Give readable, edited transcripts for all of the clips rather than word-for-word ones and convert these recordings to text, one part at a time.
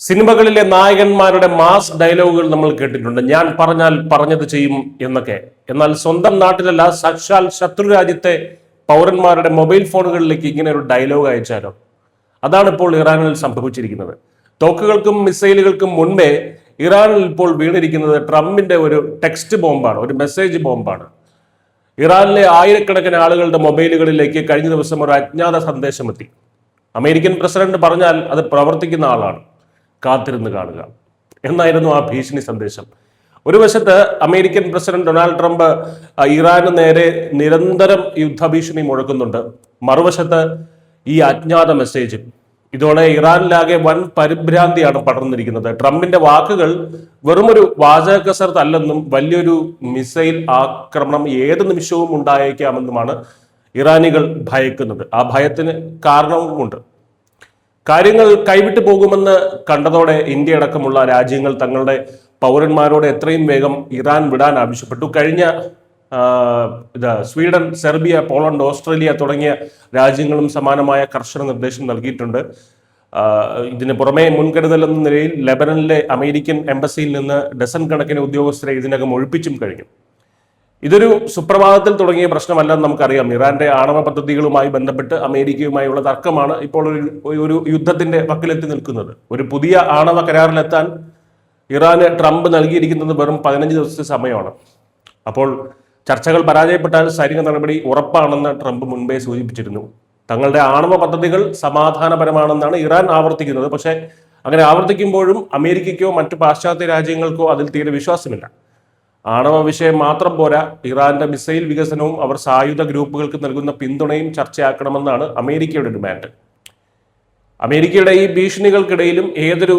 സിനിമകളിലെ നായകന്മാരുടെ മാസ് ഡയലോഗുകൾ നമ്മൾ കേട്ടിട്ടുണ്ട്. ഞാൻ പറഞ്ഞാൽ പറഞ്ഞത് ചെയ്യും എന്നൊക്കെ. എന്നാൽ സ്വന്തം നാട്ടിലല്ല, സാക്ഷാൽ ശത്രു രാജ്യത്തെ പൗരന്മാരുടെ മൊബൈൽ ഫോണുകളിലേക്ക് ഇങ്ങനെ ഒരു ഡയലോഗ് അയച്ചാലോ? അതാണ് ഇപ്പോൾ ഇറാനിൽ സംഭവിച്ചിരിക്കുന്നത്. തോക്കുകൾക്കും മിസൈലുകൾക്കും മുൻപേ ഇറാനിൽ ഇപ്പോൾ വീണിരിക്കുന്നത് ട്രംപിന്റെ ഒരു ടെക്സ്റ്റ് ബോംബാണ്, ഒരു മെസ്സേജ് ബോംബാണ്. ഇറാനിലെ ആയിരക്കണക്കിന് ആളുകളുടെ മൊബൈലുകളിലേക്ക് കഴിഞ്ഞ ദിവസം ഒരു അജ്ഞാത സന്ദേശം എത്തി. അമേരിക്കൻ പ്രസിഡന്റ് പറഞ്ഞാൽ അത് പ്രവർത്തിക്കുന്ന ആളാണ്, കാത്തിരുന്ന് കാണുക എന്നായിരുന്നു ആ ഭീഷണി സന്ദേശം. ഒരു വശത്ത് അമേരിക്കൻ പ്രസിഡന്റ് ഡൊണാൾഡ് ട്രംപ് ഇറാന് നേരെ നിരന്തരം യുദ്ധഭീഷണി മുഴക്കുന്നുണ്ട്. മറുവശത്ത് ഈ അജ്ഞാത മെസ്സേജ്. ഇതോടെ ഇറാനിലാകെ വൻ പരിഭ്രാന്തിയാണ് പടർന്നിരിക്കുന്നത്. ട്രംപിന്റെ വാക്കുകൾ വെറുമൊരു വാചക കസർത്ത് അല്ലെന്നും വലിയൊരു മിസൈൽ ആക്രമണം ഏത് നിമിഷവും ഉണ്ടായേക്കാമെന്നുമാണ് ഇറാനികൾ ഭയക്കുന്നത്. ആ ഭയത്തിന് കാരണവുമുണ്ട്. കാര്യങ്ങൾ കൈവിട്ടു പോകുമെന്ന് കണ്ടതോടെ ഇന്ത്യ അടക്കമുള്ള രാജ്യങ്ങൾ തങ്ങളുടെ പൗരന്മാരോട് എത്രയും വേഗം ഇറാൻ വിടാൻ ആവശ്യപ്പെട്ടു. കഴിഞ്ഞ സ്വീഡൻ, സെർബിയ, പോളണ്ട്, ഓസ്ട്രേലിയ തുടങ്ങിയ രാജ്യങ്ങളും സമാനമായ കർശന നിർദ്ദേശം നൽകിയിട്ടുണ്ട്. ഇതിന് പുറമെ മുൻകരുതൽ എന്ന നിലയിൽ ലെബനനിലെ അമേരിക്കൻ എംബസിയിൽ നിന്ന് ഡസൻ കണക്കിന് ഉദ്യോഗസ്ഥരെ ഇതിനകം ഒഴിപ്പിച്ചും കഴിഞ്ഞു. ഇതൊരു സുപ്രഭാതത്തിൽ തുടങ്ങിയ പ്രശ്നമല്ലെന്ന് നമുക്കറിയാം. ഇറാന്റെ ആണവ പദ്ധതികളുമായി ബന്ധപ്പെട്ട് അമേരിക്കയുമായുള്ള തർക്കമാണ് ഇപ്പോൾ ഒരു യുദ്ധത്തിന്റെ വക്കിലെത്തി നിൽക്കുന്നത്. ഒരു പുതിയ ആണവ കരാറിലെത്താൻ ഇറാന് ട്രംപ് നൽകിയിരിക്കുന്നത് വെറും 15 ദിവസത്തെ സമയമാണ്. അപ്പോൾ ചർച്ചകൾ പരാജയപ്പെട്ടാൽ സൈനിക നടപടി ഉറപ്പാണെന്ന് ട്രംപ് മുൻപേ സൂചിപ്പിച്ചിരുന്നു. തങ്ങളുടെ ആണവ പദ്ധതികൾ സമാധാനപരമാണെന്നാണ് ഇറാൻ ആവർത്തിക്കുന്നത്. പക്ഷേ അങ്ങനെ ആവർത്തിക്കുമ്പോഴും അമേരിക്കയ്ക്കോ മറ്റു പാശ്ചാത്യ രാജ്യങ്ങൾക്കോ അതിൽ തീരെ വിശ്വാസമില്ല. ആണവ വിഷയം മാത്രം പോരാ, ഇറാന്റെ മിസൈൽ വികസനവും അവർ സായുധ ഗ്രൂപ്പുകൾക്ക് നൽകുന്ന പിന്തുണയും ചർച്ചയാക്കണമെന്നാണ് അമേരിക്കയുടെ ഡിമാൻഡ്. അമേരിക്കയുടെ ഈ ഭീഷണികൾക്കിടയിലും ഏതൊരു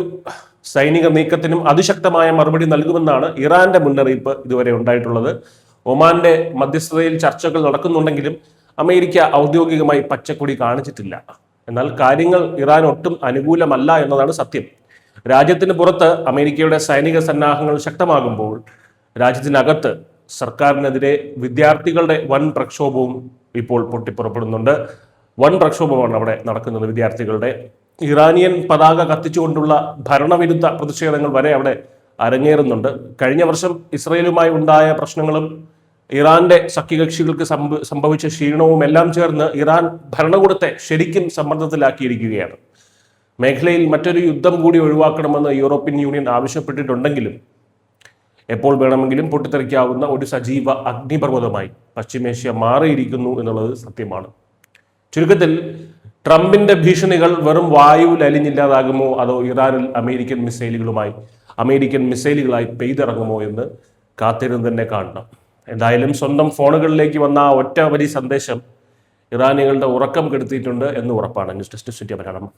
സൈനിക നീക്കത്തിനും അതിശക്തമായ മറുപടി നൽകുമെന്നാണ് ഇറാന്റെ മുന്നറിയിപ്പ് ഇതുവരെ ഉണ്ടായിട്ടുള്ളത്. ഒമാന്റെ മധ്യസ്ഥതയിൽ ചർച്ചകൾ നടക്കുന്നുണ്ടെങ്കിലും അമേരിക്ക ഔദ്യോഗികമായി പച്ചക്കൊടി കാണിച്ചിട്ടില്ല. എന്നാൽ കാര്യങ്ങൾ ഇറാൻ ഒട്ടും അനുകൂലമല്ല എന്നതാണ് സത്യം. രാജ്യത്തിന് പുറത്ത് അമേരിക്കയുടെ സൈനിക സന്നാഹങ്ങൾ ശക്തമാകുമ്പോൾ രാജ്യത്തിനകത്ത് സർക്കാരിനെതിരെ വിദ്യാർത്ഥികളുടെ വൻ പ്രക്ഷോഭവും ഇപ്പോൾ പൊട്ടിപ്പുറപ്പെടുന്നുണ്ട്. വൻ പ്രക്ഷോഭമാണ് അവിടെ നടക്കുന്നത്. വിദ്യാർത്ഥികളുടെ ഇറാനിയൻ പതാക കത്തിച്ചുകൊണ്ടുള്ള ഭരണവിരുദ്ധ പ്രതിഷേധങ്ങൾ വരെ അവിടെ അരങ്ങേറുന്നുണ്ട്. കഴിഞ്ഞ വർഷം ഇസ്രയേലുമായി ഉണ്ടായ പ്രശ്നങ്ങളും ഇറാന്റെ സഖ്യകക്ഷികൾക്ക് സംഭവിച്ച ക്ഷീണവും എല്ലാം ചേർന്ന് ഇറാൻ ഭരണകൂടത്തെ ശരിക്കും സമ്മർദ്ദത്തിലാക്കിയിരിക്കുകയാണ്. മേഖലയിൽ മറ്റൊരു യുദ്ധം കൂടി ഒഴിവാക്കണമെന്ന് യൂറോപ്യൻ യൂണിയൻ ആവശ്യപ്പെട്ടിട്ടുണ്ടെങ്കിലും എപ്പോൾ വേണമെങ്കിലും പൊട്ടിത്തെറിക്കാവുന്ന ഒരു സജീവ അഗ്നിപർവ്വതമായി പശ്ചിമേഷ്യ മാറിയിരിക്കുന്നു എന്നുള്ളത് സത്യമാണ്. ചുരുക്കത്തിൽ ട്രംപിന്റെ ഭീഷണികൾ വെറും വായുവിൽ അലിഞ്ഞില്ലാതാകുമോ, അതോ ഇറാനിൽ അമേരിക്കൻ മിസൈലുകളായി പെയ്തിറങ്ങുമോ എന്ന് കാത്തിരുന്ന് തന്നെ കാണണം. എന്തായാലും സ്വന്തം ഫോണുകളിലേക്ക് വന്ന ആ ഒറ്റ വരി സന്ദേശം ഇറാനികളുടെ ഉറക്കം കെടുത്തിയിട്ടുണ്ട് എന്ന് ഉറപ്പാണ്. News desk Malayalam.